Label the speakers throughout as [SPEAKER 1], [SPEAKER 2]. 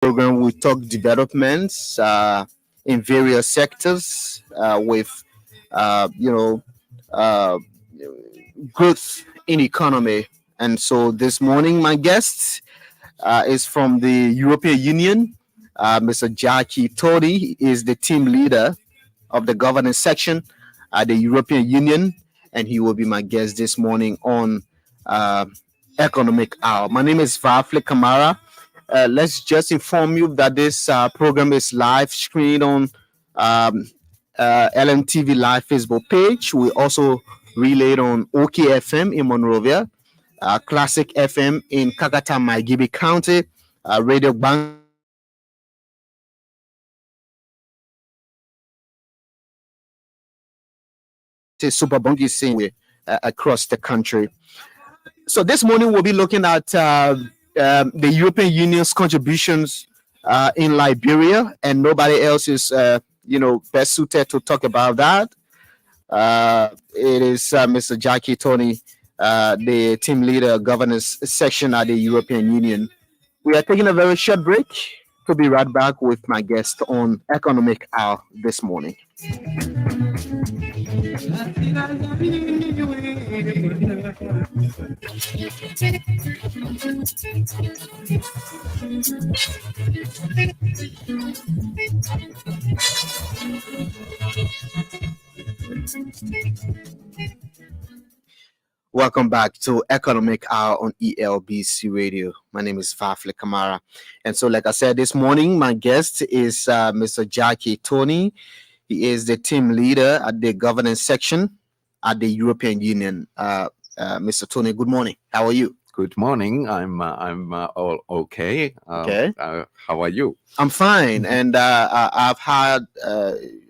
[SPEAKER 1] program we talk developments in various sectors with you know uh, growth in economy. And so this morning, my guest is from the European Union. Mr. Jyrki Torni is the team leader of the governance section at the European Union, and he will be my guest this morning on uh, Economic Hour. My name is Varflay Kamara. Let's just inform you that this program is live screened on um, LMTV Live Facebook page. We also relayed on OKFM in Monrovia, Classic FM in Kakata, Maigibi County, Radio Bang Super Bungie sing across the country. So this morning we'll be looking at the European Union's contributions in Liberia, and nobody else is, best suited to talk about that. It is Mr. Jyrki Torni, the team leader, governance section at the European Union. We are taking a very short break to be right back with my guest on Economic Hour this morning. Welcome back to Economic Hour on ELBC Radio. My name is Varflay Kamara. And so, like I said, this morning, my guest is Mr. Jyrki Torni. He is the team leader at the governance section at the European Union. Mr. Torni, good morning. How are you?
[SPEAKER 2] Good morning. I'm all okay.
[SPEAKER 1] Okay.
[SPEAKER 2] How are you?
[SPEAKER 1] I'm fine. And I've had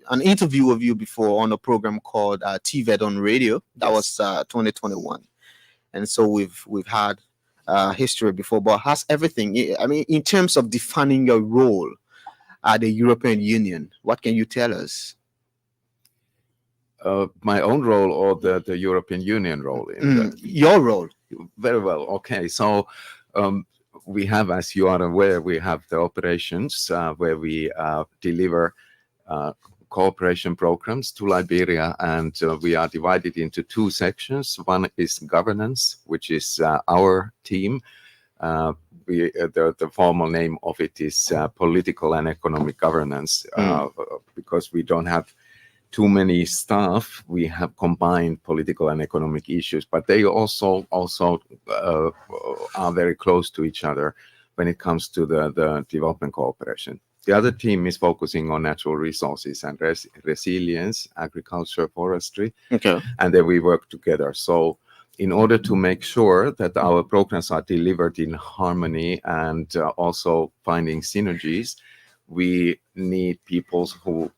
[SPEAKER 1] an interview with you before on a program called TVED on Radio. That was 2021. And so we've had history before. But has everything, I mean, in terms of defining your role at the European Union, what can you tell us?
[SPEAKER 2] My own role or the European Union role?
[SPEAKER 1] Your role.
[SPEAKER 2] Very well. Okay. So we have, as you are aware, we have the operations where we deliver cooperation programs to Liberia, and we are divided into two sections. One is governance, which is our team. The formal name of it is political and economic governance, because we don't have too many staff. We have combined political and economic issues, but they also are very close to each other when it comes to the development cooperation. The other team is focusing on natural resources and resilience, agriculture, forestry, and then we work together. So in order to make sure that our programs are delivered in harmony and also finding synergies, we need people who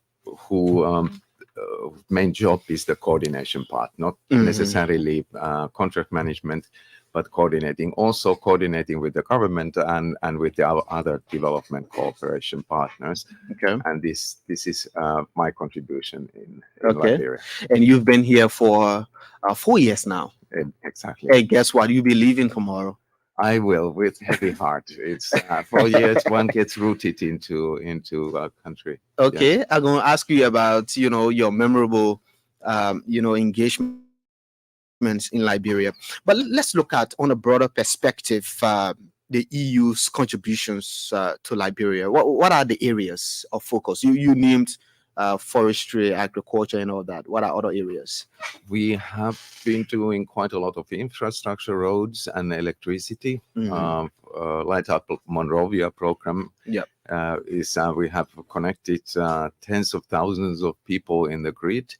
[SPEAKER 2] main job is the coordination part, not necessarily contract management, but coordinating with the government and with our other development cooperation partners.
[SPEAKER 1] Okay.
[SPEAKER 2] And this is my contribution in Liberia.
[SPEAKER 1] And you've been here for 4 years now.
[SPEAKER 2] Exactly.
[SPEAKER 1] Hey, guess what? You'll be leaving tomorrow.
[SPEAKER 2] I will, with heavy heart. It's 4 years. One gets rooted into a country.
[SPEAKER 1] Okay, yeah. I'm going to ask you about your memorable engagements in Liberia, but let's look at on a broader perspective the EU's contributions to Liberia. What are the areas of focus? You named forestry, agriculture, and all that. What are other areas?
[SPEAKER 2] We have been doing quite a lot of infrastructure, roads, and electricity. Light Up Monrovia program is we have connected tens of thousands of people in the grid.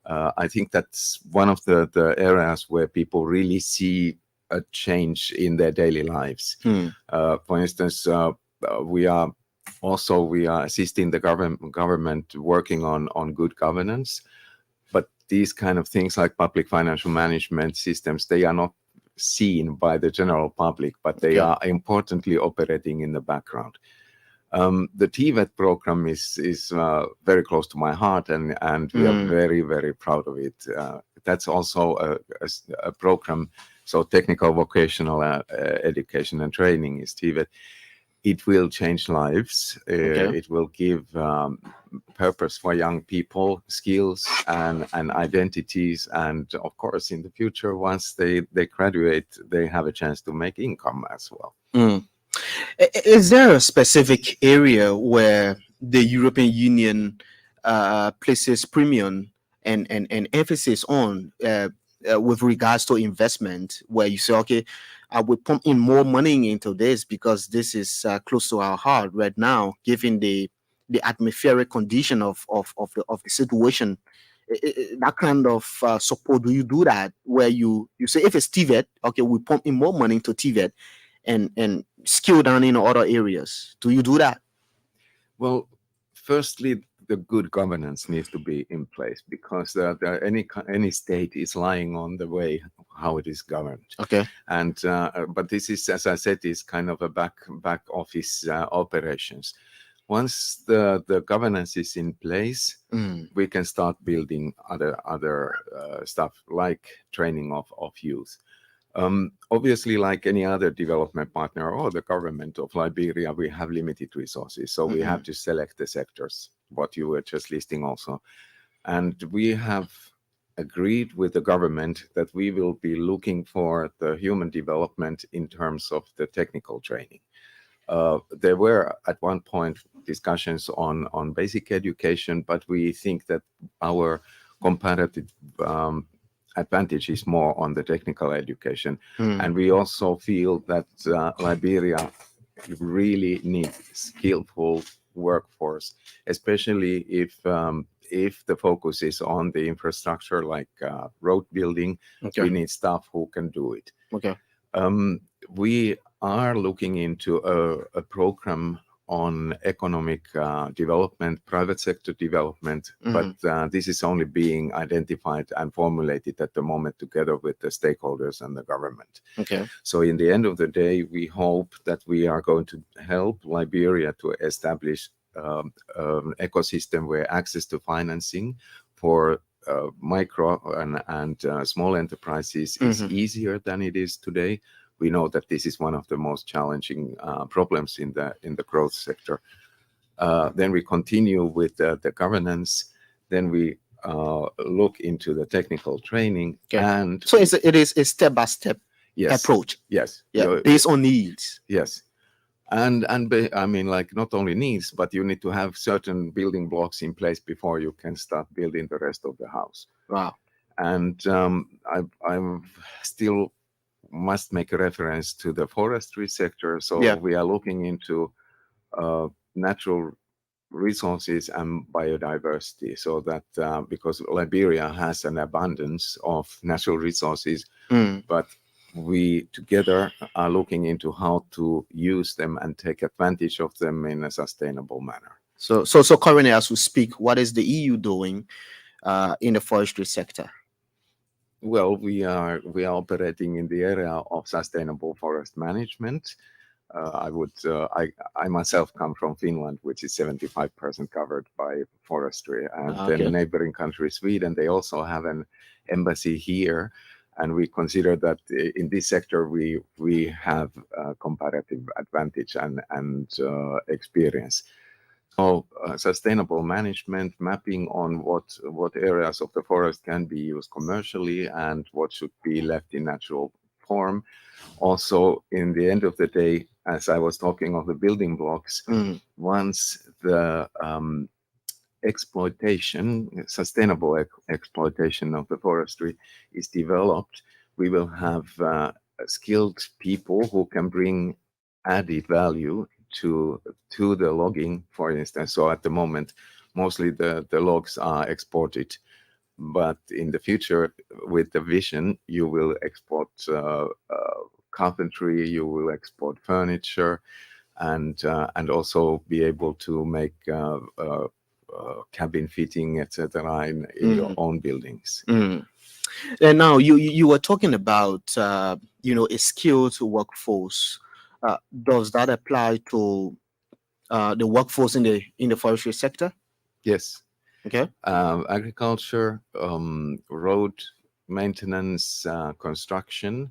[SPEAKER 2] I think that's one of the areas where people really see a change in their daily lives. For instance, we are assisting the government working on good governance, but these kind of things like public financial management systems, they are not seen by the general public, but they are importantly operating in the background. The TVET program is very close to my heart, and we are very, very proud of it. That's also a program, so technical vocational education and training is TVET. it will change lives. It will give purpose for young people, skills and identities. And of course, in the future, once they graduate, they have a chance to make income as well.
[SPEAKER 1] Mm. Is there a specific area where the European Union places premium and emphasis on with regards to investment, where you say, okay, I will pump in more money into this because this is close to our heart right now, given the atmospheric condition of the situation? That kind of support, do you do that where you say if it's TVET, okay, we pump in more money into TVET and skill down in other areas? Do you do that?
[SPEAKER 2] Well, firstly, the good governance needs to be in place, because any state is lying on the way how it is governed.
[SPEAKER 1] Okay.
[SPEAKER 2] And but this is, as I said, is kind of a back office operations. Once the governance is in place, we can start building other stuff like training of youth. Obviously, like any other development partner or the government of Liberia, we have limited resources. So we have to select the sectors, what you were just listing also. And we have agreed with the government that we will be looking for the human development in terms of the technical training. There were at one point discussions on basic education, but we think that our comparative advantage is more on the technical education. And we also feel that Liberia really needs skillful workforce, especially if the focus is on the infrastructure like road building. We need staff who can do it. We are looking into a program on economic development, private sector development, but this is only being identified and formulated at the moment together with the stakeholders and the government. So in the end of the day, we hope that we are going to help Liberia to establish an ecosystem where access to financing for micro and small enterprises is easier than it is today. We know that this is one of the most challenging problems in the growth sector. Then we continue with the governance. Then we look into the technical training. And
[SPEAKER 1] so it is a step-by-step approach.
[SPEAKER 2] Yes.
[SPEAKER 1] Based on needs.
[SPEAKER 2] Yes. And I mean, like, not only needs, but you need to have certain building blocks in place before you can start building the rest of the house.
[SPEAKER 1] Wow.
[SPEAKER 2] And I'm still must make a reference to the forestry sector. So we are looking into natural resources and biodiversity, so that because Liberia has an abundance of natural resources, but we together are looking into how to use them and take advantage of them in a sustainable manner.
[SPEAKER 1] So currently, as we speak, what is the EU doing in the forestry sector?
[SPEAKER 2] Well, we are operating in the area of sustainable forest management. I myself come from Finland, which is 75% covered by forestry, and then the neighboring country, Sweden, they also have an embassy here, and we consider that in this sector we have a comparative advantage and experience. So sustainable management, mapping on what areas of the forest can be used commercially and what should be left in natural form. Also, in the end of the day, as I was talking of the building blocks, once the sustainable exploitation of the forestry is developed, we will have skilled people who can bring added value to the logging, for instance. So at the moment, mostly the logs are exported, but in the future, with the vision, you will export carpentry, you will export furniture, and also be able to make cabin fitting, etc., in your own buildings.
[SPEAKER 1] And now you were talking about a skilled workforce. Does that apply to the workforce in the forestry sector?
[SPEAKER 2] Yes.
[SPEAKER 1] Okay.
[SPEAKER 2] Agriculture, road maintenance, construction,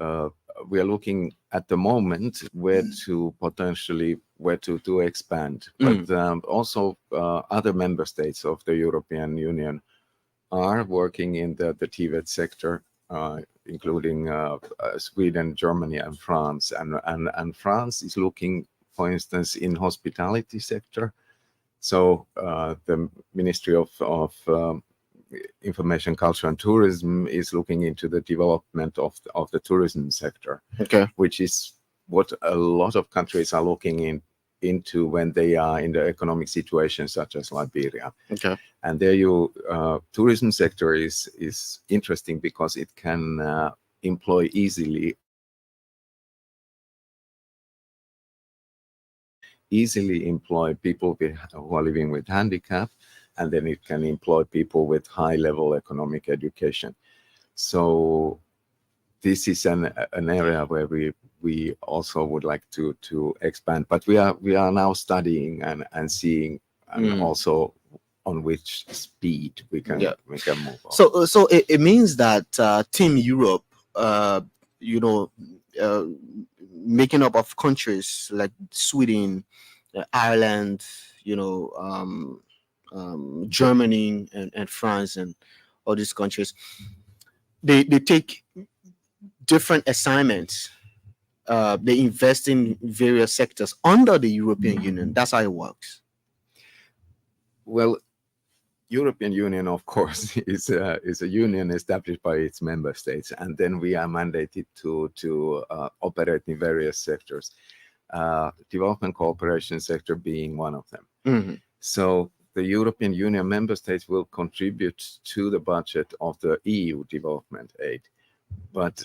[SPEAKER 2] uh, we are looking at the moment where to potentially to expand, but also other member states of the European Union are working in the TVET sector, including Sweden, Germany, and France. And France is looking, for instance, in hospitality sector. So the Ministry of Information, Culture, and Tourism is looking into the development of the tourism sector,
[SPEAKER 1] Okay.
[SPEAKER 2] which is what a lot of countries are looking into when they are in the economic situation such as Liberia.
[SPEAKER 1] Okay.
[SPEAKER 2] And there tourism sector is interesting because it can easily employ people who are living with handicap, and then it can employ people with high level economic education. So this is an area where we also would like to expand, but we are now studying and seeing, and also on which speed we can move on.
[SPEAKER 1] So it means that Team Europe, you know, making up of countries like Sweden, Ireland, you know, Germany and France and all these countries, they take different assignments. They invest in various sectors under the European Union. That's how it works.
[SPEAKER 2] Well, European Union, of course, is a union established by its member states, and then we are mandated to operate in various sectors. Development cooperation sector being one of them.
[SPEAKER 1] Mm-hmm.
[SPEAKER 2] So the European Union member states will contribute to the budget of the EU development aid, but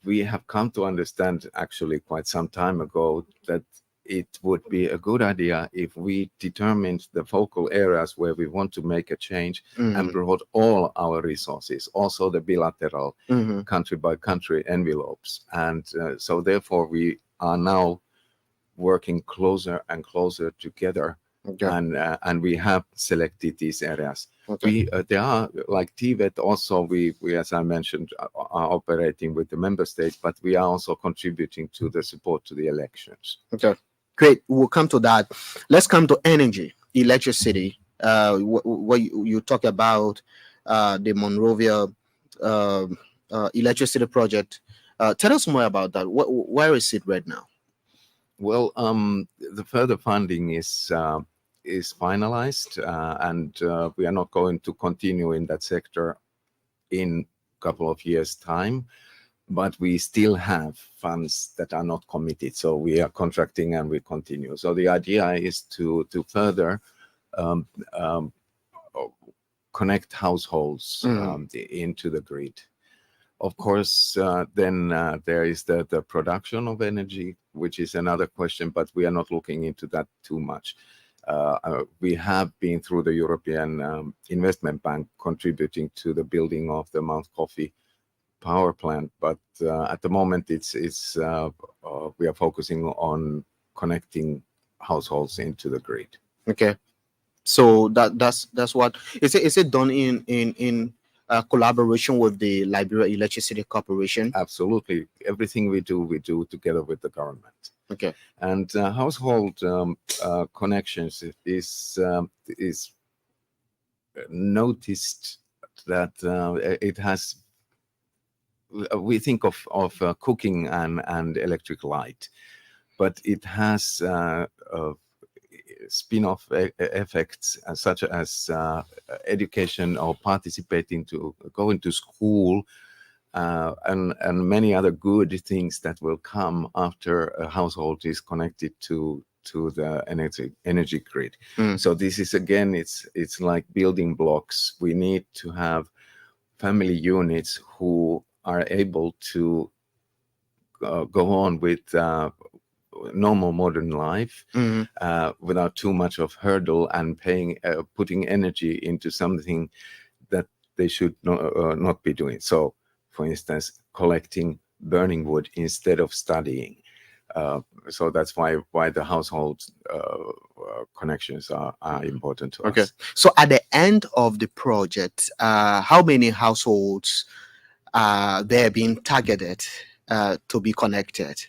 [SPEAKER 2] we have come to understand actually quite some time ago that it would be a good idea if we determined the focal areas where we want to make a change and brought all our resources, also the bilateral country by country envelopes. And so therefore we are now working closer and closer together.
[SPEAKER 1] Okay.
[SPEAKER 2] And we have selected these areas.
[SPEAKER 1] Okay.
[SPEAKER 2] There are like TVET also, we as I mentioned are operating with the member states, but we are also contributing to the support to the elections.
[SPEAKER 1] Okay, great. We'll come to that. Let's come to energy, electricity. What you talk about the Monrovia electricity project. Tell us more about that. Where is it right now?
[SPEAKER 2] Well, the further funding is finalized, and we are not going to continue in that sector in a couple of years' time, but we still have funds that are not committed. So we are contracting and we continue. So the idea is to further connect households into the grid. Of course, then there is the production of energy, which is another question, but we are not looking into that too much. We have been through the European Investment Bank contributing to the building of the Mount Coffee power plant, but at the moment we are focusing on connecting households into the grid.
[SPEAKER 1] Okay, so that's what is it done in collaboration with the Liberia Electricity Corporation?
[SPEAKER 2] Absolutely, everything we do together with the government.
[SPEAKER 1] Okay,
[SPEAKER 2] and household connections is noticed that it has. We think of cooking and electric light, but it has spin-off effects such as education or participating to going to school and many other good things that will come after a household is connected to the energy grid. So this is again, it's like building blocks. We need to have family units who are able to go on with normal modern life without too much of hurdle and putting energy into something that they should not be doing. So, for instance, collecting burning wood instead of studying. So that's why the household connections are important to us.
[SPEAKER 1] So at the end of the project, how many households are there being targeted to be connected?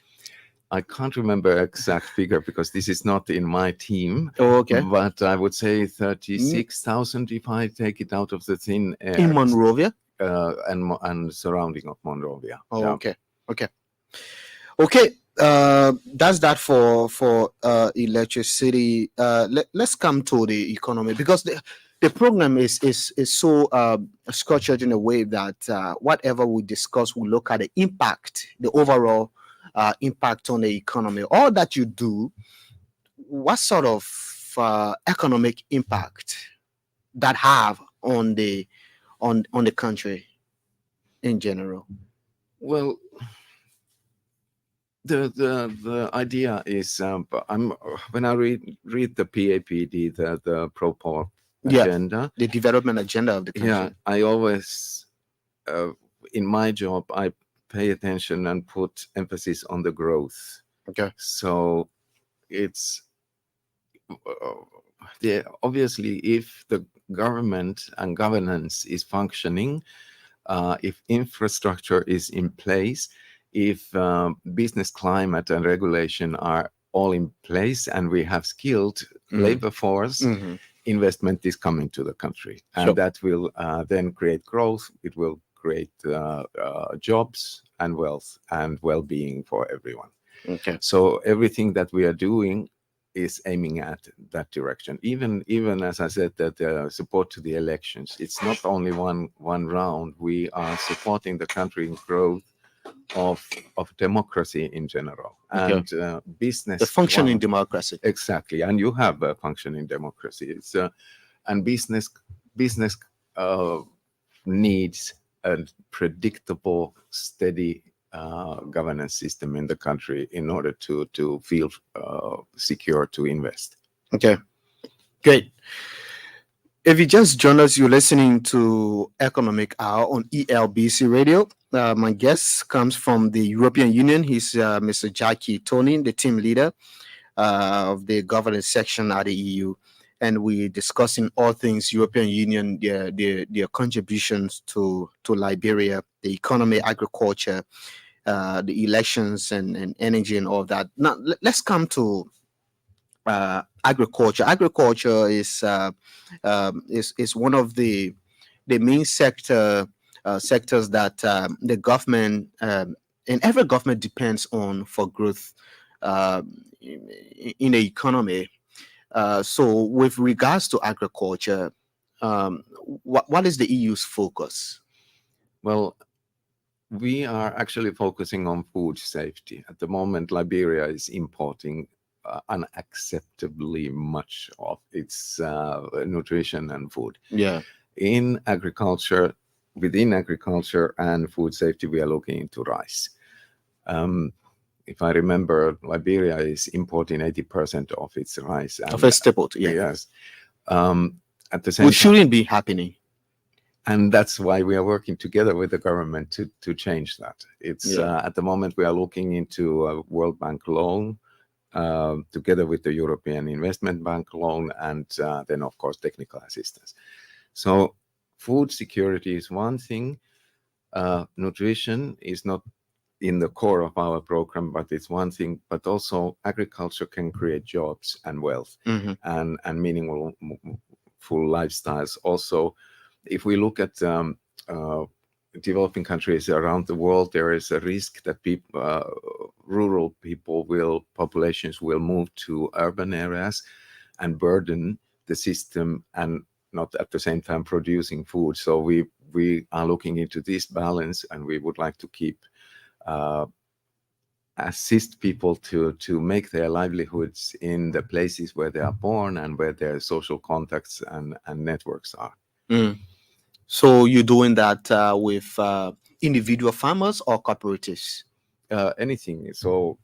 [SPEAKER 2] I can't remember exact figure because this is not in my team.
[SPEAKER 1] Oh, okay.
[SPEAKER 2] But I would say 36,000 if I take it out of the thin air.
[SPEAKER 1] In Monrovia?
[SPEAKER 2] And surrounding of Monrovia.
[SPEAKER 1] Oh, yeah. Okay. That's that for electricity. Let's come to the economy, because the program is so structured in a way that whatever we discuss, we look at the impact, the overall impact on the economy. All that you do, what sort of economic impact that have on the country in general?
[SPEAKER 2] Well, the idea is when I read the PAPD, the Proport agenda,
[SPEAKER 1] the development agenda of the country.
[SPEAKER 2] Yeah, I always in my job I pay attention and put emphasis on the growth.
[SPEAKER 1] Okay.
[SPEAKER 2] So it's obviously if the government and governance is functioning, if infrastructure is in place, if business climate and regulation are all in place, and we have skilled labor force, investment is coming to the country, and that will then create growth. It will create jobs and wealth and well-being for everyone.
[SPEAKER 1] Okay.
[SPEAKER 2] So everything that we are doing is aiming at that direction. Even as I said, that support to the elections, it's not only one round. We are supporting the country in growth of democracy in general, and business,
[SPEAKER 1] the functioning democracy.
[SPEAKER 2] Exactly, and you have a functioning democracy. It's and business needs a predictable, steady governance system in the country in order to feel secure to invest.
[SPEAKER 1] Okay, great. If you just joined us, you're listening to Economic Hour on ELBC Radio. My guest comes from the European Union. He's Mr. Jyrki Torni, the team leader of the governance section at the EU. And we're discussing all things European Union, their contributions to Liberia, the economy, agriculture, the elections, and energy and all that. Now, let's come to agriculture. Agriculture is one of the main sectors that the government and every government depends on for growth in the economy. So, with regards to agriculture, what is the EU's focus?
[SPEAKER 2] Well, we are actually focusing on food safety. At the moment, Liberia is importing unacceptably much of its nutrition and food.
[SPEAKER 1] Yeah.
[SPEAKER 2] In agriculture, within agriculture and food safety, we are looking into rice. If I remember, Liberia is importing 80% of its rice.
[SPEAKER 1] Of its staple, yeah.
[SPEAKER 2] Yes. At the same
[SPEAKER 1] which shouldn't be happening.
[SPEAKER 2] And that's why we are working together with the government to change that. It's at the moment we are looking into a World Bank loan together with the European Investment Bank loan, and then of course technical assistance. So food security is one thing. Nutrition is not in the core of our program, but it's one thing. But also agriculture can create jobs and wealth and meaningful lifestyles. Also, if we look at developing countries around the world, there is a risk that rural populations will move to urban areas and burden the system and not at the same time producing food. So we are looking into this balance, and we would like to keep assist people to make their livelihoods in the places where they are born and where their social contacts and networks are.
[SPEAKER 1] So you're doing that with individual farmers or cooperatives?
[SPEAKER 2] Anything. So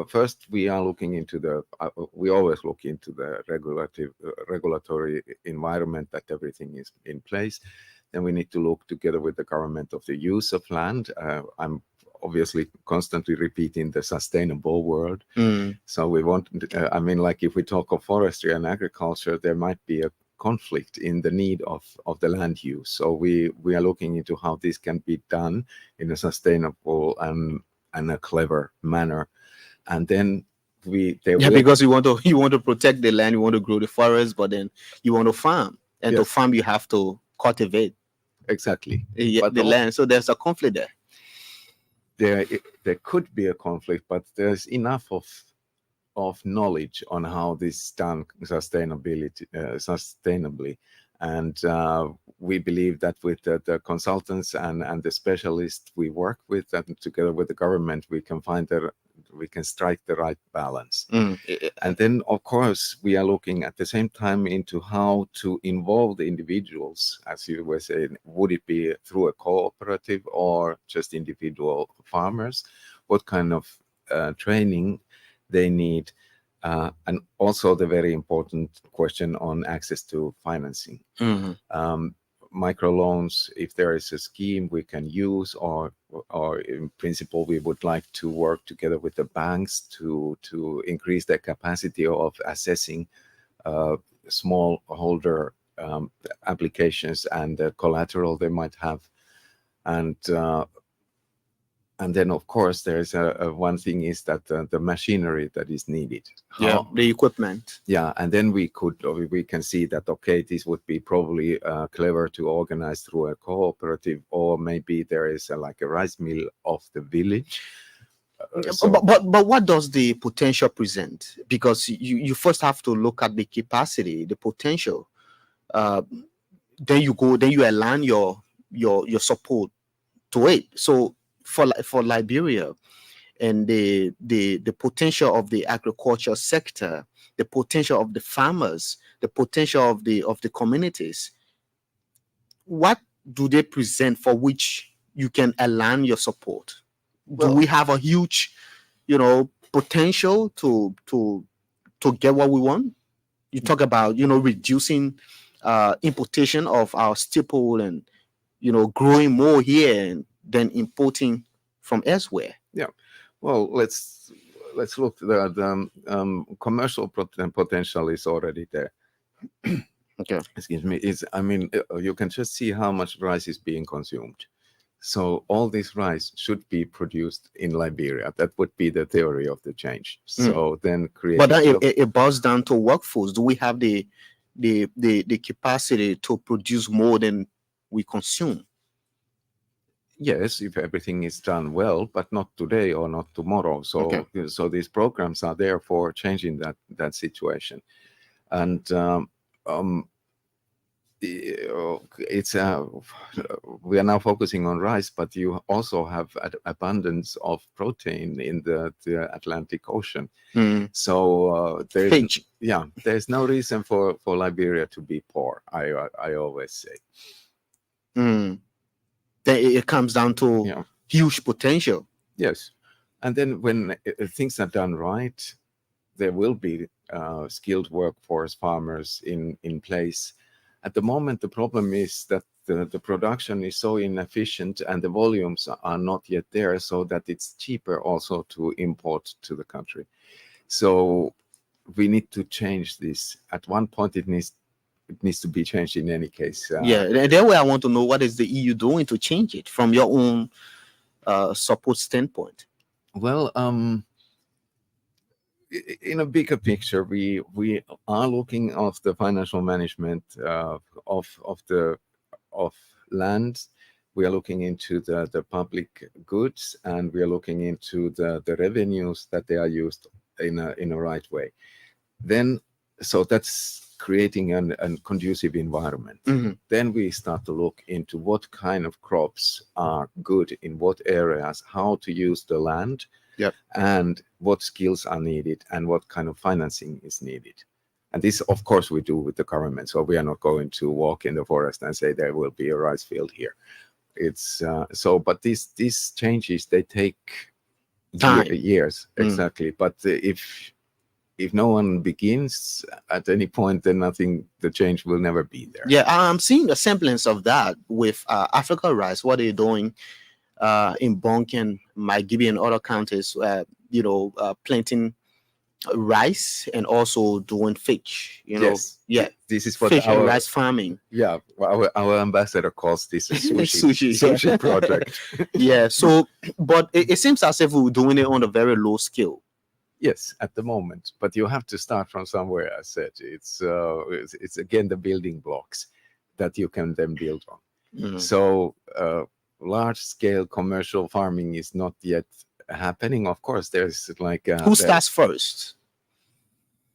[SPEAKER 2] first we are looking into we always look into the regulatory environment, that everything is in place. Then we need to look together with the government of the use of land. I'm obviously constantly repeating the sustainable word. So we want, like if we talk of forestry and agriculture, there might be a conflict in the need of the land use. So we are looking into how this can be done in a sustainable and in a clever manner, and then
[SPEAKER 1] because you want to protect the land, you want to grow the forest, but then you want to farm, and to
[SPEAKER 2] Yes.
[SPEAKER 1] farm you have to cultivate
[SPEAKER 2] Exactly.
[SPEAKER 1] the land. So there's a conflict there.
[SPEAKER 2] There could be a conflict, but there's enough of knowledge on how this is done sustainably, and we believe that with the consultants and the specialists we work with, and together with the government, we can strike the right balance. And then, of course, we are looking at the same time into how to involve the individuals, as you were saying. Would it be through a cooperative or just individual farmers? What kind of training they need? And also the very important question on access to financing. Microloans, if there is a scheme we can use, or in principle we would like to work together with the banks to increase their capacity of assessing small holder applications and the collateral they might have. And then, of course, there's one thing is that the machinery that is needed.
[SPEAKER 1] The equipment.
[SPEAKER 2] Yeah, and then we can see that, okay, this would be probably clever to organize through a cooperative, or maybe there is like a rice mill of the village.
[SPEAKER 1] But what does the potential present? Because you first have to look at the capacity, the potential. Then you align your support to it. So for Liberia, and the potential of the agriculture sector, the potential of the farmers, the potential of the communities, what do they present for which you can align your support? Do we have a huge, potential to get what we want? You talk about reducing importation of our staple, and growing more here than importing from elsewhere.
[SPEAKER 2] Yeah, well, let's look at the commercial potential is already there.
[SPEAKER 1] Okay.
[SPEAKER 2] Excuse me. You can just see how much rice is being consumed. So all this rice should be produced in Liberia. That would be the theory of the change. So then
[SPEAKER 1] but it boils down to workforce. Do we have the capacity to produce more than we consume?
[SPEAKER 2] Yes, if everything is done well, but not today or not tomorrow. So these programs are there for changing that situation. And it's we are now focusing on rice, but you also have abundance of protein in the Atlantic Ocean. So there's no reason for Liberia to be poor. I always say.
[SPEAKER 1] It comes down to huge potential.
[SPEAKER 2] Yes, and then when things are done right, there will be skilled workforce, farmers in place. At the moment, the problem is that the production is so inefficient and the volumes are not yet there, so that it's cheaper also to import to the country. So we need to change this. At one point, it needs to be changed in any case.
[SPEAKER 1] That way I want to know, what is the EU doing to change it from your own support standpoint?
[SPEAKER 2] Well, in a bigger picture, we are looking at the financial management of land. We are looking into the public goods, and we are looking into the revenues that they are used in a right way. Then, so that's creating a conducive environment. Then we start to look into what kind of crops are good in what areas, how to use the land, and what skills are needed, and what kind of financing is needed. And this, of course, we do with the government. So we are not going to walk in the forest and say there will be a rice field here. It's but these changes, they take years. Exactly. But if no one begins at any point, then the change will never be there.
[SPEAKER 1] Yeah, I'm seeing a semblance of that with Africa Rice, what they're doing in Bonk and Maigibi and other counties, planting rice and also doing fish.
[SPEAKER 2] Yes,
[SPEAKER 1] Yeah,
[SPEAKER 2] this is what
[SPEAKER 1] fish and
[SPEAKER 2] our
[SPEAKER 1] rice farming.
[SPEAKER 2] yeah our ambassador calls this a sushi
[SPEAKER 1] Sushi.
[SPEAKER 2] sushi project.
[SPEAKER 1] Yeah. So, but it seems as if we're doing it on a very low scale.
[SPEAKER 2] Yes, at the moment, but you have to start from somewhere. I said it's again the building blocks that you can then build on.
[SPEAKER 1] Mhm.
[SPEAKER 2] So large scale commercial farming is not yet happening. Of course, there's like
[SPEAKER 1] Who starts first?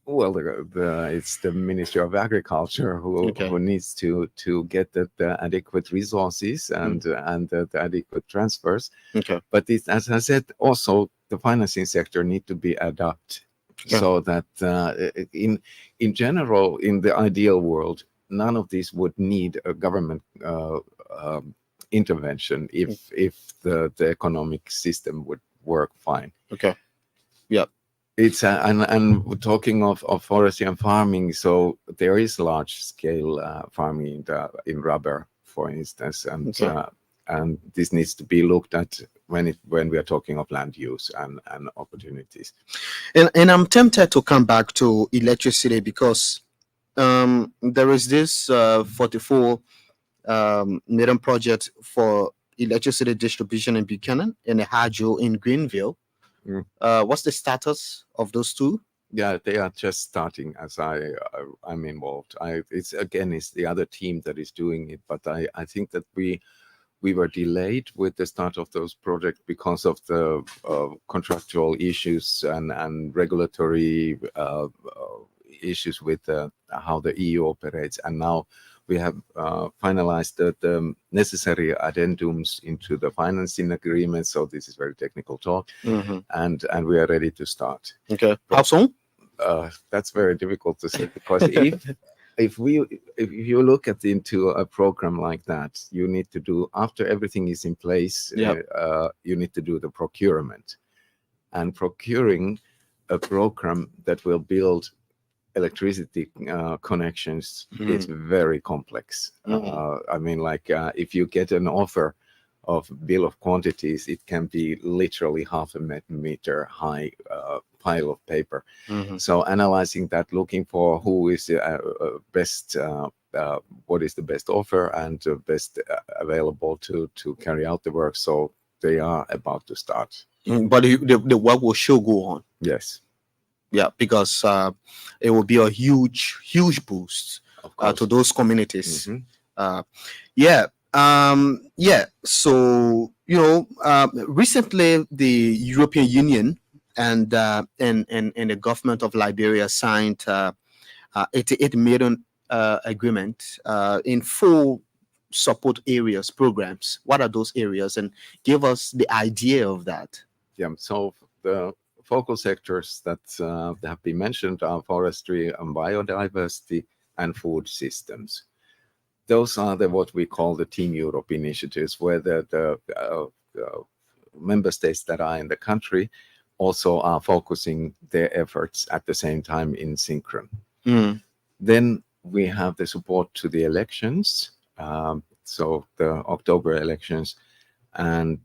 [SPEAKER 2] well, it's the Ministry of Agriculture
[SPEAKER 1] Okay.
[SPEAKER 2] who needs to get the adequate resources and the adequate transfers.
[SPEAKER 1] Okay.
[SPEAKER 2] But it's, as I said, also the financing sector need to be adapted
[SPEAKER 1] Yeah.
[SPEAKER 2] so that in general, in the ideal world, none of these would need a government intervention if the economic system would work fine.
[SPEAKER 1] Okay. Yeah.
[SPEAKER 2] It's and talking of forestry and farming, so there is large scale farming in rubber, for instance,
[SPEAKER 1] Okay.
[SPEAKER 2] And this needs to be looked at when we are talking of land use and opportunities.
[SPEAKER 1] And I'm tempted to come back to electricity because there is this 44 million project for electricity distribution in Buchanan and a hydro in Greenville.
[SPEAKER 2] Mm.
[SPEAKER 1] What's the status of those two?
[SPEAKER 2] Yeah, they are just starting as I'm involved. It's the other team that is doing it, but I think that we were delayed with the start of those projects because of the contractual issues and regulatory issues with how the EU operates. And now we have finalized the necessary addendums into the financing agreement. So this is very technical talk, and we are ready to start.
[SPEAKER 1] Okay. How soon?
[SPEAKER 2] That's very difficult to say because if you look into a program like that, you need to do, after everything is in place, you need to do the procurement, and procuring a program that will build electricity connections is very complex. I mean, like if you get an offer of bill of quantities, it can be literally half a meter high pile of paper. So analyzing that, looking for who is best, what is the best offer and best available to carry out the work. So they are about to start.
[SPEAKER 1] But the work will still go on.
[SPEAKER 2] Yes.
[SPEAKER 1] Yeah, because it will be a huge boost to those communities. Yeah. Yeah. So recently the European Union and the government of Liberia signed 88 million agreement in 4 support areas programs. What are those areas? And give us the idea of that.
[SPEAKER 2] Yeah. So the focal sectors that have been mentioned are forestry and biodiversity and food systems. Those are what we call the Team Europe initiatives, where the member states that are in the country also are focusing their efforts at the same time in synchron. Then we have the support to the elections, so the October elections, and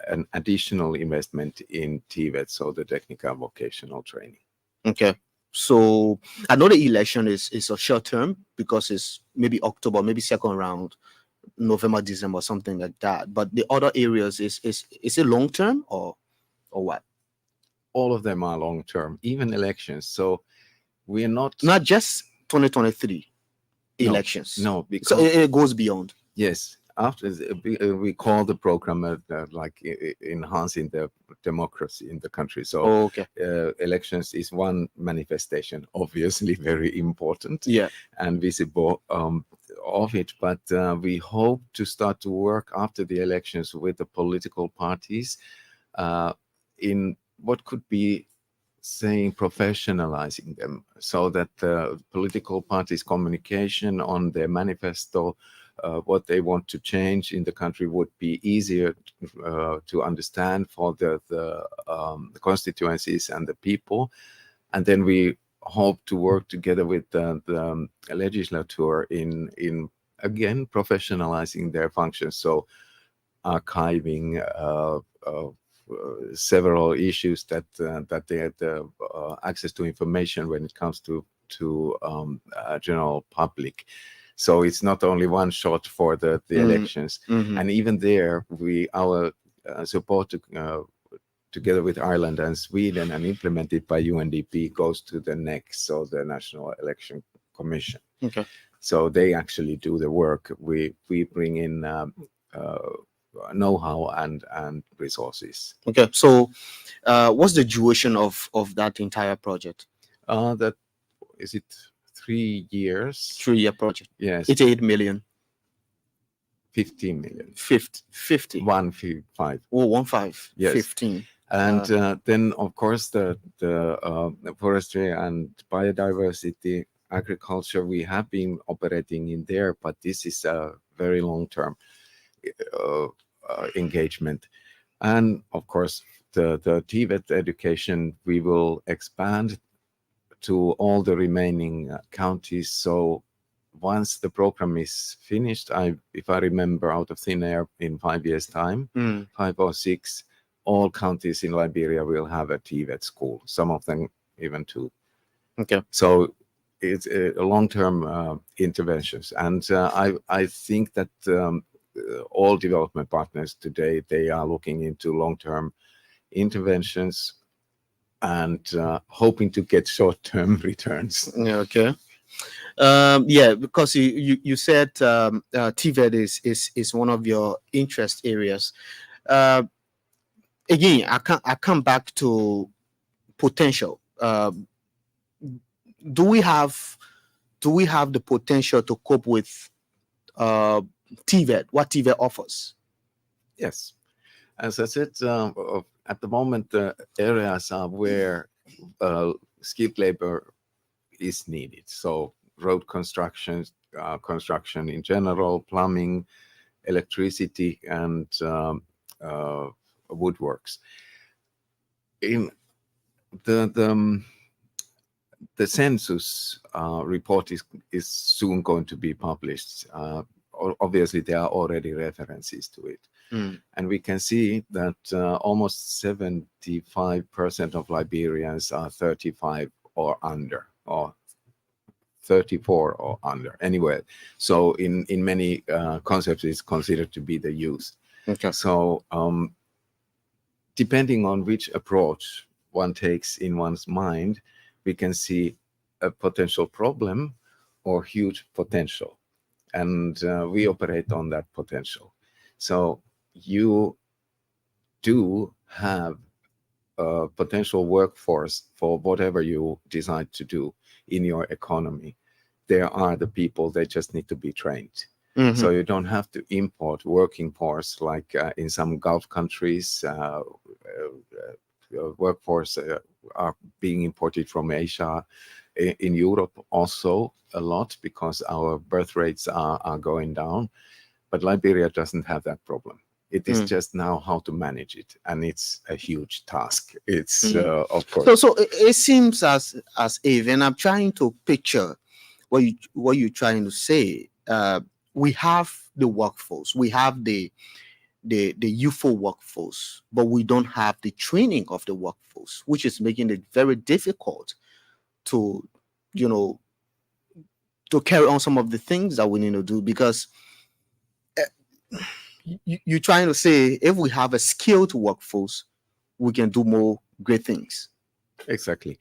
[SPEAKER 2] an additional investment in TVET, so the technical vocational training.
[SPEAKER 1] Okay. So I know the election is a short term because it's maybe October, maybe second round, November, December, something like that. But the other areas is it long term or what?
[SPEAKER 2] All of them are long term, even elections. So we are not
[SPEAKER 1] just 2023 elections.
[SPEAKER 2] No, because
[SPEAKER 1] so it goes beyond.
[SPEAKER 2] Yes. After we call the program like enhancing the democracy in the country. So elections is one manifestation, obviously very important and visible of it. But we hope to start to work after the elections with the political parties in what could be saying professionalizing them, so that the political parties' communication on their manifesto, what they want to change in the country, would be easier to understand for the constituencies and the people. And then we hope to work together with the legislature in again professionalizing their functions. So archiving, several issues that they had access to information when it comes to general public. So it's not only one shot for the elections, and even there, our support together with Ireland and Sweden and implemented by UNDP goes to the next, so the National Election Commission.
[SPEAKER 1] Okay.
[SPEAKER 2] So they actually do the work. We bring in know-how and resources.
[SPEAKER 1] Okay. So, what's the duration of that entire project?
[SPEAKER 2] That is it. 3 years.
[SPEAKER 1] 3-year project.
[SPEAKER 2] Yes.
[SPEAKER 1] 88 million.
[SPEAKER 2] 15 million.
[SPEAKER 1] 50.
[SPEAKER 2] 155.
[SPEAKER 1] Oh, 15.
[SPEAKER 2] Yes.
[SPEAKER 1] 15.
[SPEAKER 2] And then, of course, the forestry and biodiversity, agriculture, we have been operating in there, but this is a very long-term engagement. And of course, the TVET education, we will expand to all the remaining counties. So once the program is finished, if I remember out of thin air, in 5 years' time, 5 or 6, all counties in Liberia will have a TVET school, some of them even 2.
[SPEAKER 1] Okay.
[SPEAKER 2] So it's a long-term interventions. And I think that all development partners today, they are looking into long-term interventions and hoping to get short-term returns.
[SPEAKER 1] Okay. Because you said TVET is one of your interest areas. Again, I come back to potential. Do we have the potential to cope with TVET? What TVET offers?
[SPEAKER 2] Yes, as I said, at the moment, the areas are where skilled labor is needed. So road construction in general, plumbing, electricity, and woodworks. In the census report is soon going to be published. Obviously, there are already references to it. And we can see that almost 75% of Liberians are 35 or under, or 34 or under, anyway. So in many concepts, it's considered to be the youth.
[SPEAKER 1] Okay.
[SPEAKER 2] So depending on which approach one takes in one's mind, we can see a potential problem or huge potential. And we operate on that potential. So you do have a potential workforce for whatever you decide to do in your economy. There are the people, they just need to be trained. So you don't have to import working force like in some Gulf countries. Workforce are being imported from Asia, in Europe also a lot, because our birth rates are going down. But Liberia doesn't have that problem. It is just now how to manage it, and it's a huge task. It's of course.
[SPEAKER 1] So it seems as if, and I'm trying to picture what you're trying to say. We have the workforce, we have the youthful workforce, but we don't have the training of the workforce, which is making it very difficult to, to carry on some of the things that we need to do. Because you're trying to say, if we have a skilled workforce, we can do more great things.
[SPEAKER 2] Exactly.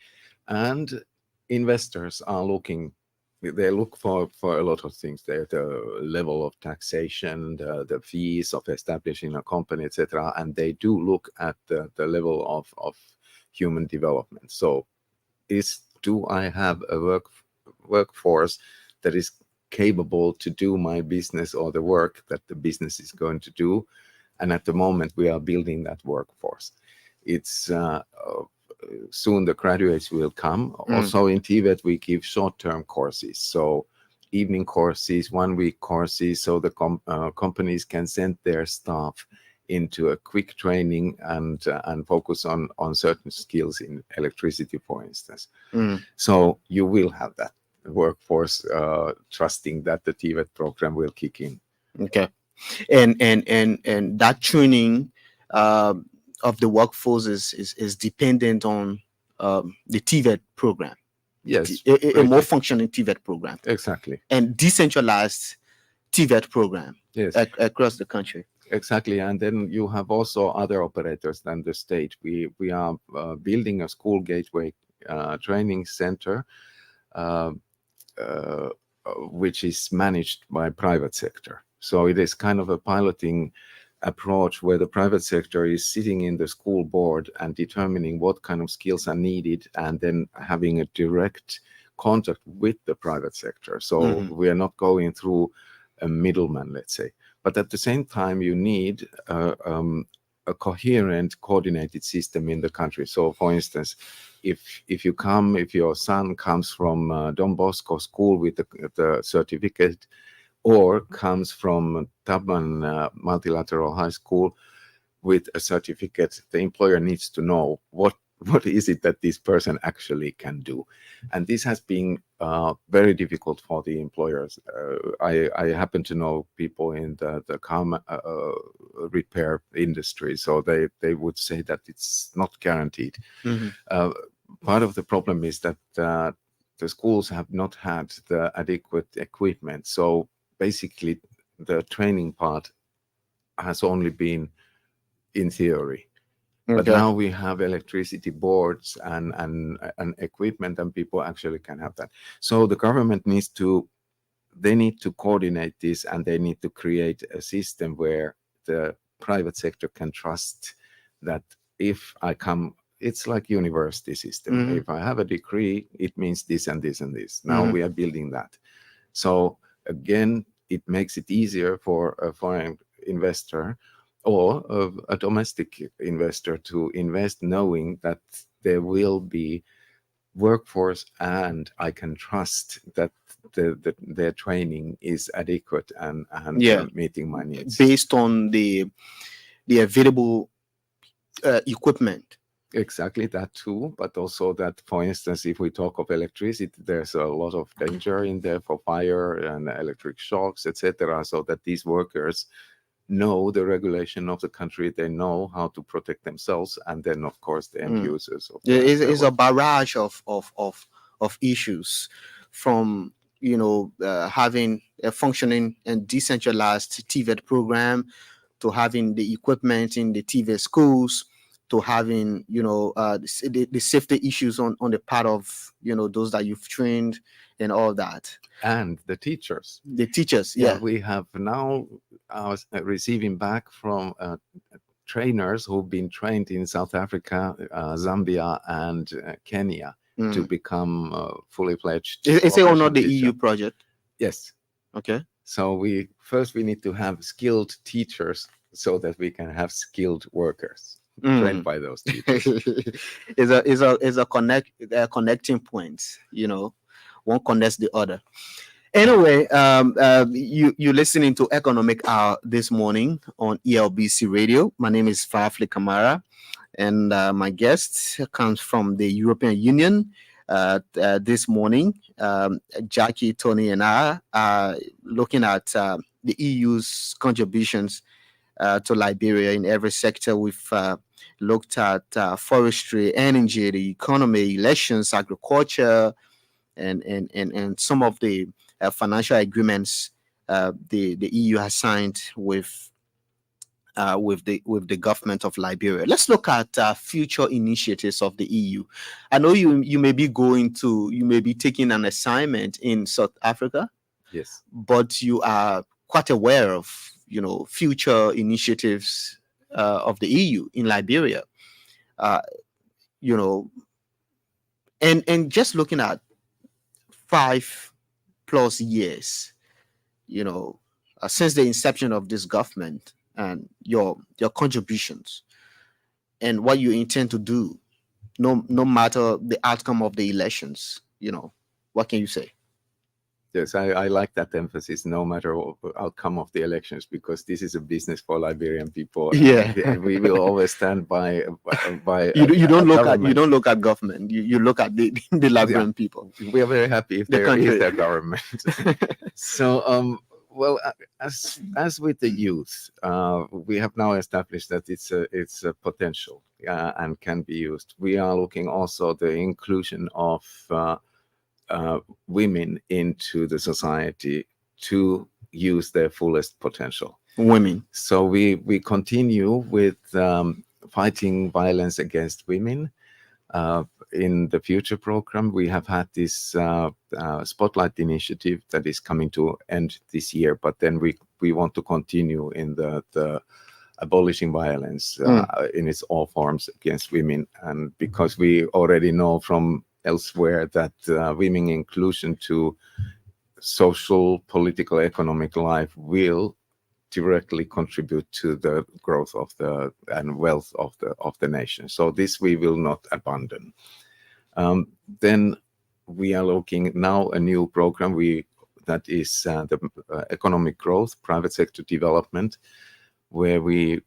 [SPEAKER 2] And investors are looking, they look for a lot of things. The level of taxation, the fees of establishing a company, etc. And they do look at the level of human development. So do I have a workforce that is capable to do my business or the work that the business is going to do? And at the moment, we are building that workforce. It's soon the graduates will come. Also in TVET, we give short-term courses. So evening courses, 1-week courses, so the companies can send their staff into a quick training and focus on certain skills in electricity, for instance. So you will have that workforce trusting that the TVET program will kick in.
[SPEAKER 1] Okay. And that training, of the workforce is dependent on the TVET program.
[SPEAKER 2] Yes,
[SPEAKER 1] a more functioning TVET program.
[SPEAKER 2] Exactly.
[SPEAKER 1] And decentralized TVET program.
[SPEAKER 2] Yes.
[SPEAKER 1] Across the country.
[SPEAKER 2] Exactly. And then you have also other operators than the state. We are building a school gateway training center, uh, uh, which is managed by private sector. So it is kind of a piloting approach where the private sector is sitting in the school board and determining what kind of skills are needed, and then having a direct contact with the private sector. So we are not going through a middleman, let's say. But at the same time, you need a coherent, coordinated system in the country. So, for instance, if your son comes from Don Bosco school with the certificate, or comes from Taban Multilateral High School with a certificate, the employer needs to know what is it that this person actually can do. And this has been very difficult for the employers. I happen to know people in the car repair industry, so they would say that it's not guaranteed. Part of the problem is that the schools have not had the adequate equipment. So basically, the training part has only been in theory. But now we have electricity boards and equipment, and people actually can have that. So the government need to coordinate this, and they need to create a system where the private sector can trust that if I come, it's like university system. If I have a degree, it means this and this and this. Now we are building that. So again, it makes it easier for a foreign investor or a domestic investor to invest, knowing that there will be workforce and I can trust that their training is adequate and meeting my needs
[SPEAKER 1] based on the available equipment.
[SPEAKER 2] Exactly, that too, but also that, for instance, if we talk of electricity, there's a lot of danger in there for fire and electric shocks, etc., so that these workers know the regulation of the country, they know how to protect themselves, and then of course the end users.
[SPEAKER 1] It's a barrage of issues, from having a functioning and decentralized TVET program, to having the equipment in the TVET schools, to having the safety issues on the part of those that you've trained and all that.
[SPEAKER 2] And the teachers.
[SPEAKER 1] Yeah,
[SPEAKER 2] we have now receiving back from trainers who've been trained in South Africa, Zambia, and Kenya to become fully fledged.
[SPEAKER 1] Is it or not the EU project?
[SPEAKER 2] Yes.
[SPEAKER 1] Okay.
[SPEAKER 2] So we need to have skilled teachers so that we can have skilled workers trained by those teachers.
[SPEAKER 1] is a connecting point. One connects the other. Anyway, you're listening to Economic Hour this morning on ELBC Radio. My name is Varflay Kamara, and my guest comes from the European Union. This morning, Jyrki, Torni, and I are looking at the EU's contributions to Liberia in every sector. We've looked at forestry, energy, the economy, elections, agriculture, and some of the financial agreements the EU has signed with the government of Liberia. Let's look at future initiatives of the EU. I know you may be taking an assignment in South Africa.
[SPEAKER 2] Yes,
[SPEAKER 1] but you are quite aware of future initiatives of the EU in Liberia. And just looking at 5+ years, since the inception of this government, and your contributions and what you intend to do, no matter the outcome of the elections, what can you say?
[SPEAKER 2] Yes, I like that emphasis, no matter what outcome of the elections, because this is a business for Liberian people.
[SPEAKER 1] Yeah,
[SPEAKER 2] we will always stand by
[SPEAKER 1] you don't look at government. You look at the Liberian people.
[SPEAKER 2] We are very happy if there is a government. So Well, as with the youth, we have now established that it's a potential and can be used. We are looking also the inclusion of women into the society to use their fullest potential.
[SPEAKER 1] Women.
[SPEAKER 2] So we continue with fighting violence against women. In the future program, we have had this spotlight initiative that is coming to end this year, but then we want to continue in the abolishing violence in its all forms against women. And because we already know from elsewhere that women inclusion to social, political, economic life will directly contribute to the growth of the and wealth of the nation. So this we will not abandon. Then we are looking now a new program that is the economic growth, private sector development, where we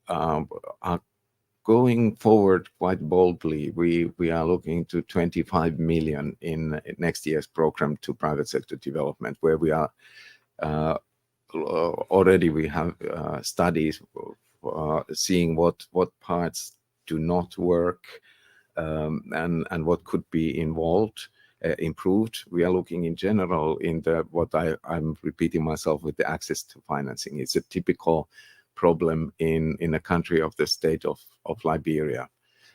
[SPEAKER 2] are going forward quite boldly. We are looking to 25 million in next year's program to private sector development, where we are already we have studies seeing what parts do not work and what could be improved. We are looking in general in what I'm repeating myself with the access to financing. It's a typical problem in a country of the state of Liberia.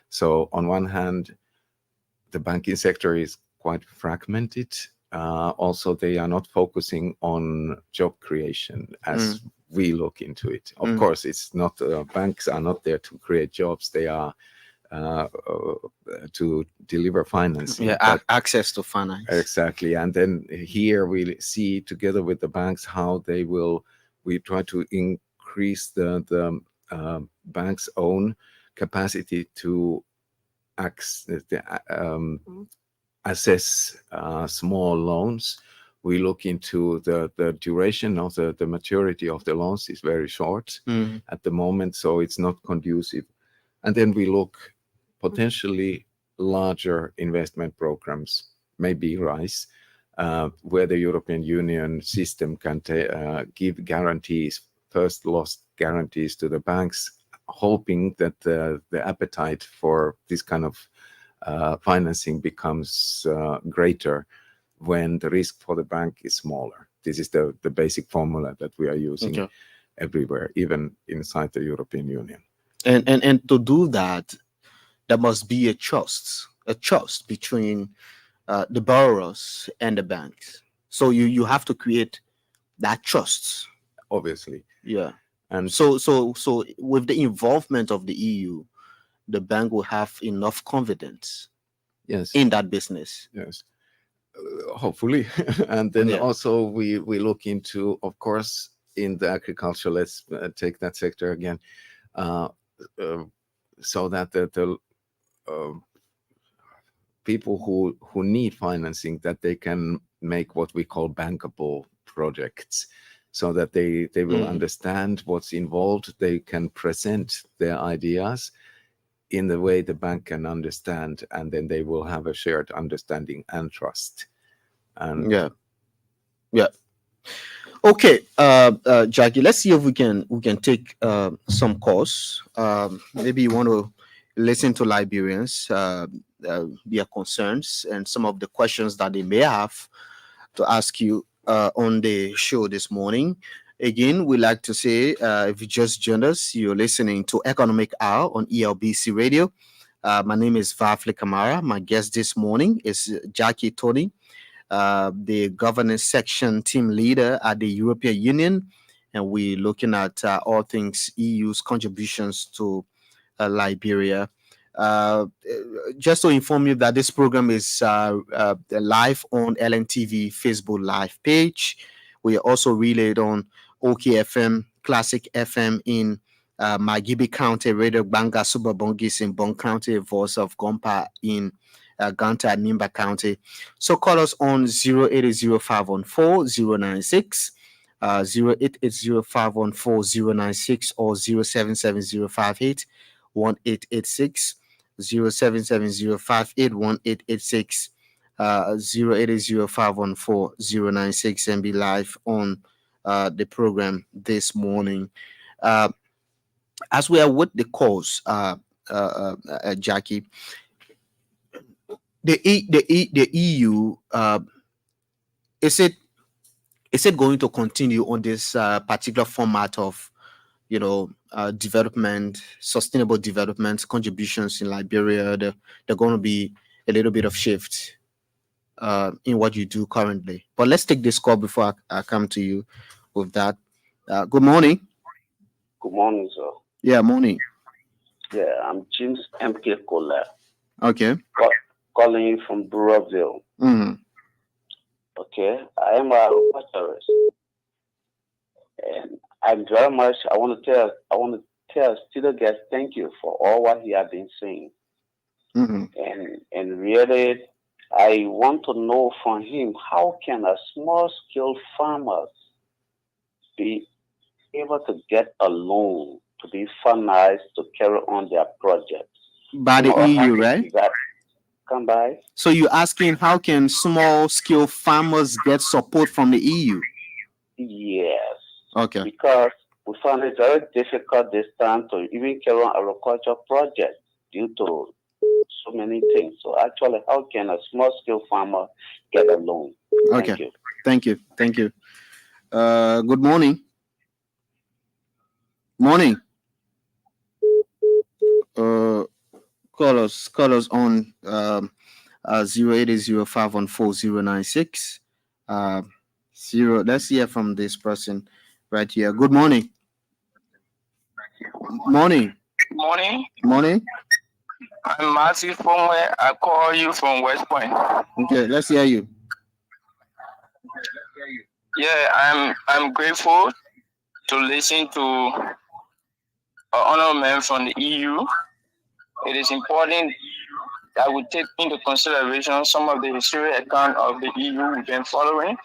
[SPEAKER 2] So on one hand, the banking sector is quite fragmented. Also, they are not focusing on job creation as we look into it. Of course, it's not banks are not there to create jobs. They are to deliver financing.
[SPEAKER 1] Yeah, access to finance.
[SPEAKER 2] Exactly. And then here we see together with the banks how we try to increase the bank's own capacity to assess small loans. We look into the duration of the maturity of the loans is very short at the moment, so it's not conducive. And then we look potentially larger investment programs, maybe RISE, where the European Union system can give guarantees, first loss guarantees to the banks, hoping that the appetite for this kind of financing becomes greater when the risk for the bank is smaller. This is the basic formula that we are using everywhere, even inside the European Union.
[SPEAKER 1] And to do that, there must be a trust between the borrowers and the banks. So you have to create that trust.
[SPEAKER 2] Obviously.
[SPEAKER 1] Yeah. And so with the involvement of the EU, the bank will have enough confidence in that business.
[SPEAKER 2] Yes. Hopefully. And then also we look into, of course, in the agriculture, let's take that sector again, so that the people who need financing, that they can make what we call bankable projects, so that they will understand what's involved. They can present their ideas in the way the bank can understand, and then they will have a shared understanding and trust. And
[SPEAKER 1] okay, Jyrki, let's see if we can take some calls. Maybe you want to listen to Liberians, their concerns and some of the questions that they may have to ask you on the show this morning. Again, we like to say, if you just joined us, you're listening to Economic Hour on ELBC Radio. My name is Varflay Kamara. My guest this morning is Jyrki Torni, the governance section team leader at the European Union. And we're looking at all things EU's contributions to Liberia. Just to inform you that this program is live on LNTV Facebook Live page. We are also relayed on OKFM, Classic FM in Magibi County, Radio Banga Super Bongis in Bon County, Voice of Gompa in Ganta, Nimba County. So call us on 080514096, 08805140960, or 077058 1886, 0770581886, 080514096, and be live on the program this morning. As we are with the cause, Jackie, the EU, is it going to continue on this particular format of development, sustainable development contributions in Liberia? They're going to be a little bit of shift in what you do currently. But let's take this call before I come to you with that. Good morning.
[SPEAKER 3] Good morning, sir.
[SPEAKER 1] Yeah, morning.
[SPEAKER 3] Yeah, I'm James M.K. Kohler.
[SPEAKER 1] Okay.
[SPEAKER 3] Calling you from Burraville.
[SPEAKER 1] Mm-hmm.
[SPEAKER 3] Okay, I am a motorist, and I'm very much. I want to tell Studio Guest thank you for all what he has been saying,
[SPEAKER 1] Mm-hmm.
[SPEAKER 3] and really, I want to know from him how can a small scale farmer be able to get a loan to be financed to carry on their projects
[SPEAKER 1] By the EU, right?
[SPEAKER 3] that come by.
[SPEAKER 1] So you're asking how can small scale farmers get support from the EU?
[SPEAKER 3] Yes,
[SPEAKER 1] Okay.
[SPEAKER 3] because we found it very difficult this time to even carry on agriculture projects due to so many things. So actually, how can a small scale farmer get a loan?
[SPEAKER 1] Okay.
[SPEAKER 3] Thank you.
[SPEAKER 1] Thank you. Good morning. Morning. Call us on 08005144096. Let's hear from this person right here. Good morning. Morning.
[SPEAKER 4] Morning. I'm Matthew from where I call you from West Point.
[SPEAKER 1] Okay, let's hear you.
[SPEAKER 4] Yeah, I'm grateful to listen to an honorable from the EU. It is important that we take into consideration some of the history account of the EU we've been following.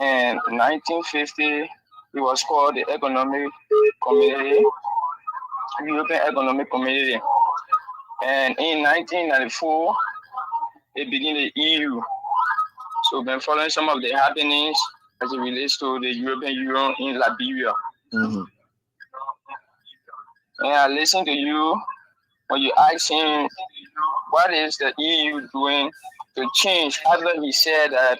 [SPEAKER 4] And in 1950, it was called the Economic Community, European Economic Community. And in 1994, it began the EU. So we've been following some of the happenings as it relates to the European Union in Liberia.
[SPEAKER 1] Mm-hmm.
[SPEAKER 4] And I listened to you when you asked him, what is the EU doing to change? After he said that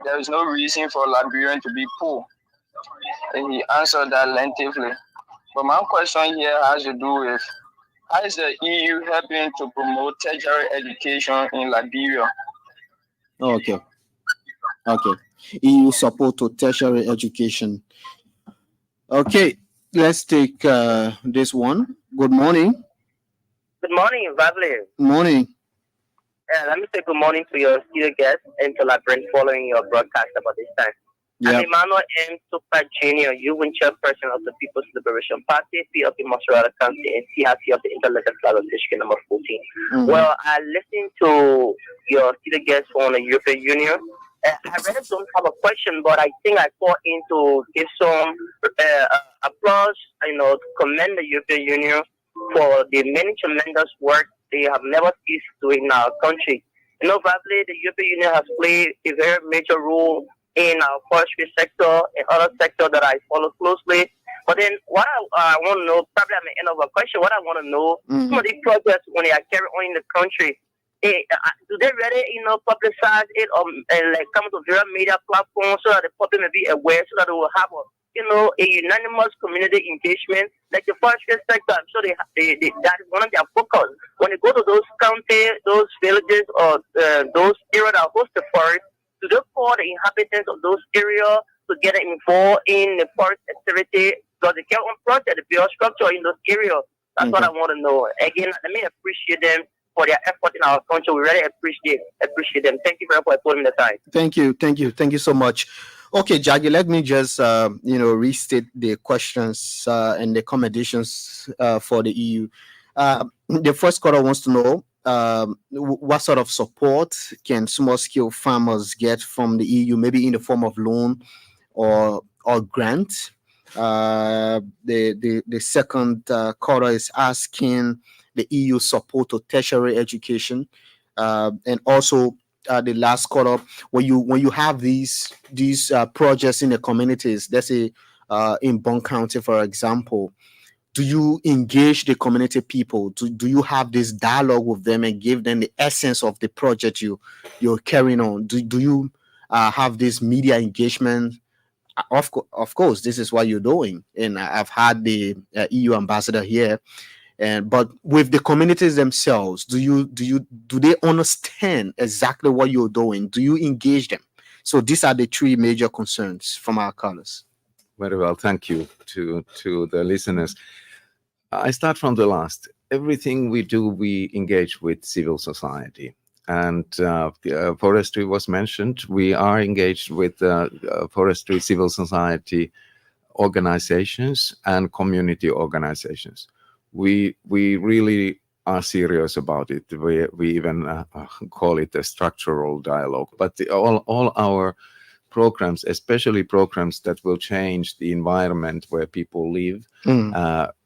[SPEAKER 4] there is no reason for Liberian to be poor. And he answered that lengthily. But my question here has to do with how is the EU helping to promote tertiary education in Liberia?
[SPEAKER 1] Okay. EU support to tertiary education. Okay, let's take this one. Good morning.
[SPEAKER 5] Good morning, Varflay.
[SPEAKER 1] Morning.
[SPEAKER 5] Let me say good morning to your studio guest and to Librarian following your broadcast about this time.
[SPEAKER 1] Yep.
[SPEAKER 5] I'm Emmanuel M. Super Jr., UN chairperson of the People's Liberation Party, P of the Montserrat County, and CRC of the Inter-Elected Flag of District number 14.
[SPEAKER 1] Mm-hmm.
[SPEAKER 5] Well, I listened to your studio guest from the European Union. I really don't have a question, but I think I called in to give some applause, to commend the European Union for the many tremendous work they have never ceased doing in our country. Probably the European Union has played a very major role in our forestry sector and other sectors that I follow closely. But then what I want to know, probably at the end of a question, what I want to know, some of these projects, when they are carried on in the country, do they really, publicize it or like come to various media platforms so that the public may be aware, so that they will have a unanimous community engagement, like the forestry sector? I'm sure they that is one of their focus. When they go to those counties, those villages, or those areas that host the forest, do they call the inhabitants of those areas to get involved in the forest activity? Because they carry on project, the biostructure in those areas. That's what I want to know. Again, let me appreciate them for their effort in our country. We really appreciate them. Thank you very much for putting the time.
[SPEAKER 1] Thank you so much. Okay, Jyrki, let me just restate the questions and the accommodations for the EU. The first caller wants to know what sort of support can small scale farmers get from the EU, maybe in the form of loan or grant. The second caller is asking the EU support to tertiary education, and also the last quarter, when you have these projects in the communities, let's say in Bond County, for example, do you engage the community people? Do you have this dialogue with them and give them the essence of the project you're carrying on? Do you have this media engagement? Of course, this is what you're doing, and I've had the EU ambassador here, and but with the communities themselves, do they understand exactly what you're doing? Do you engage them? So these are the three major concerns from our callers.
[SPEAKER 2] Very well, thank you to the listeners. I start from the last. Everything we do, we engage with civil society. And forestry was mentioned. We are engaged with forestry, civil society organizations and community organizations. We really are serious about it. We even call it a structural dialogue. But all our programs, especially programs that will change the environment where people live,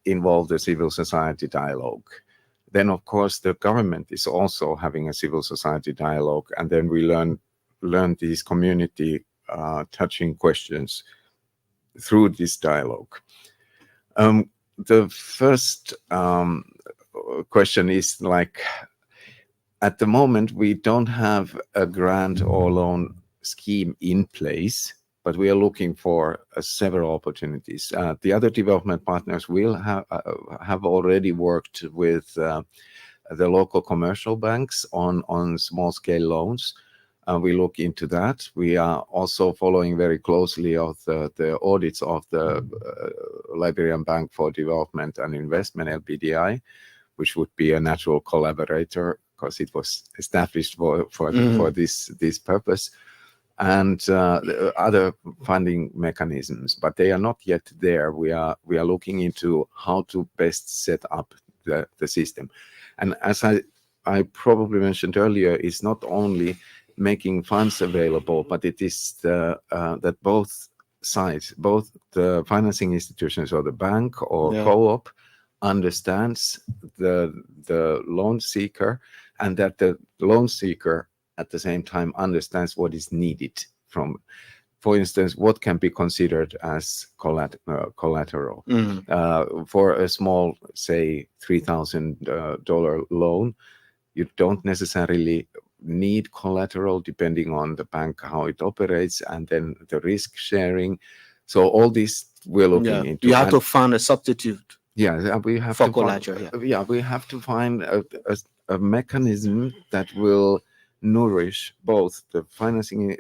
[SPEAKER 2] involve the civil society dialogue. Then, of course, the government is also having a civil society dialogue, and then we learn these community touching questions through this dialogue. The first question is like, at the moment, we don't have a grant or loan scheme in place, but we are looking for several opportunities. The other development partners will have already worked with the local commercial banks on small scale loans. We look into that. We are also following very closely of the audits of the Liberian Bank for Development and Investment, LBDI, which would be a natural collaborator because it was established for this purpose, and other funding mechanisms, but they are not yet there. We are looking into how to best set up the system. And as I probably mentioned earlier, it's not only making funds available, but it is that both sides, both the financing institutions or the bank or co-op, understands the loan seeker, and that the loan seeker at the same time understands what is needed from, for instance, what can be considered as collateral. For a small, say, $3,000 loan, you don't necessarily need collateral depending on the bank, how it operates, and then the risk sharing. So all this we're looking into.
[SPEAKER 1] You have to find a substitute.
[SPEAKER 2] Yeah, we have
[SPEAKER 1] for
[SPEAKER 2] to
[SPEAKER 1] collateral.
[SPEAKER 2] we have to find a mechanism that will nourish both the financing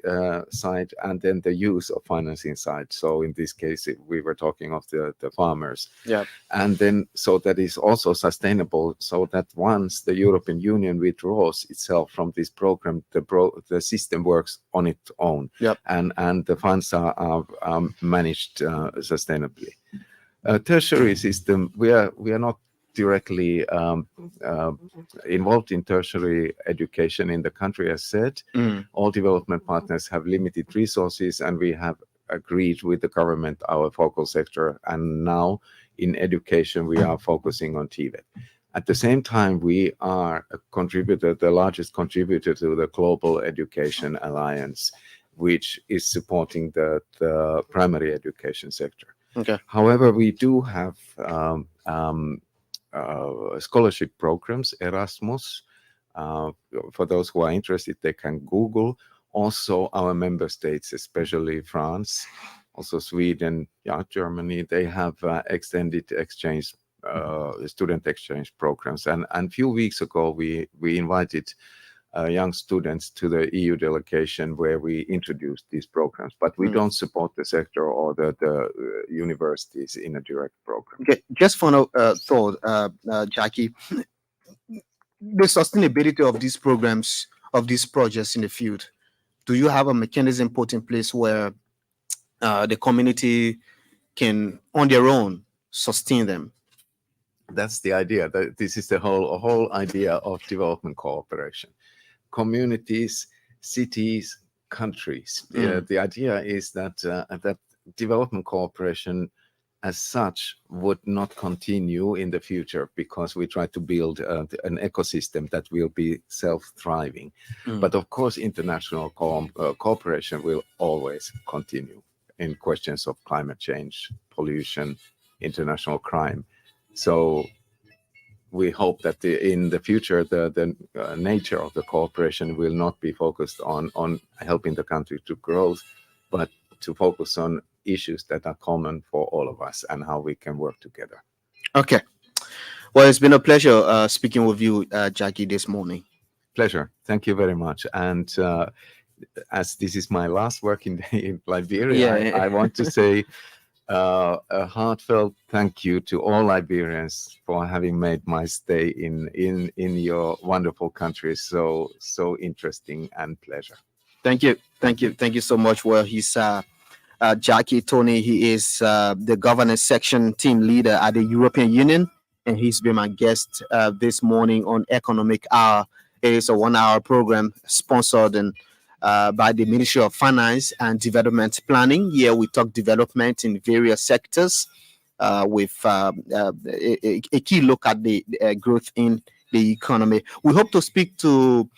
[SPEAKER 2] side and then the use of financing side. So in this case, we were talking of the farmers.
[SPEAKER 1] Yeah.
[SPEAKER 2] And then so that is also sustainable, so that once the European Union withdraws itself from this program, the system works on its own.
[SPEAKER 1] Yep.
[SPEAKER 2] And the funds are managed sustainably. Tertiary system, we are not directly involved in tertiary education in the country as said. All development partners have limited resources, and we have agreed with the government our focal sector, and now in education we are focusing on TVET. At the same time, we are a contributor, the largest contributor to the Global Education Alliance, which is supporting the primary education sector.
[SPEAKER 1] Okay.
[SPEAKER 2] However, we do have scholarship programs, Erasmus. For those who are interested, they can Google. Also, our member states, especially France, also Sweden, Germany, they have extended exchange, student exchange programs. And a few weeks ago, we invited young students to the EU delegation where we introduced these programs, but we don't support the sector or the universities in a direct program.
[SPEAKER 1] Okay. Just for a thought, Jyrki, the sustainability of these programs, of these projects in the field, do you have a mechanism put in place where the community can, on their own, sustain them?
[SPEAKER 2] That's the idea. This is the whole idea of development cooperation. Communities, cities, countries. The idea is that that development cooperation as such would not continue in the future because we try to build an ecosystem that will be self-thriving. But of course, international cooperation will always continue in questions of climate change, pollution, international crime. So we hope that in the future, the nature of the cooperation will not be focused on helping the country to grow, but to focus on issues that are common for all of us and how we can work together.
[SPEAKER 1] Okay. Well, it's been a pleasure speaking with you, Jyrki, this morning.
[SPEAKER 2] Pleasure. Thank you very much. And as this is my last working day in Liberia, I want to say a heartfelt thank you to all Liberians for having made my stay in your wonderful country so interesting and pleasure.
[SPEAKER 1] Thank you so much. Well, he's Jyrki Torni. He is the governance section team leader at the European Union, and he's been my guest this morning on Economic Hour. It is a 1-hour program sponsored and by the Ministry of Finance and Development Planning. Here we talk development in various sectors with a key look at the growth in the economy. We hope to speak to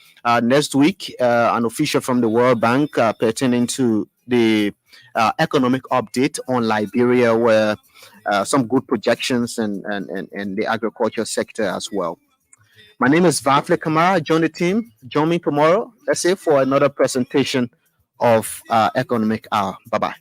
[SPEAKER 1] next week an official from the World Bank pertaining to the economic update on Liberia, where some good projections and the agriculture sector as well. My name is Varflay Kamara. Join the team. Join me tomorrow, let's say, for another presentation of Economic Hour. Bye-bye.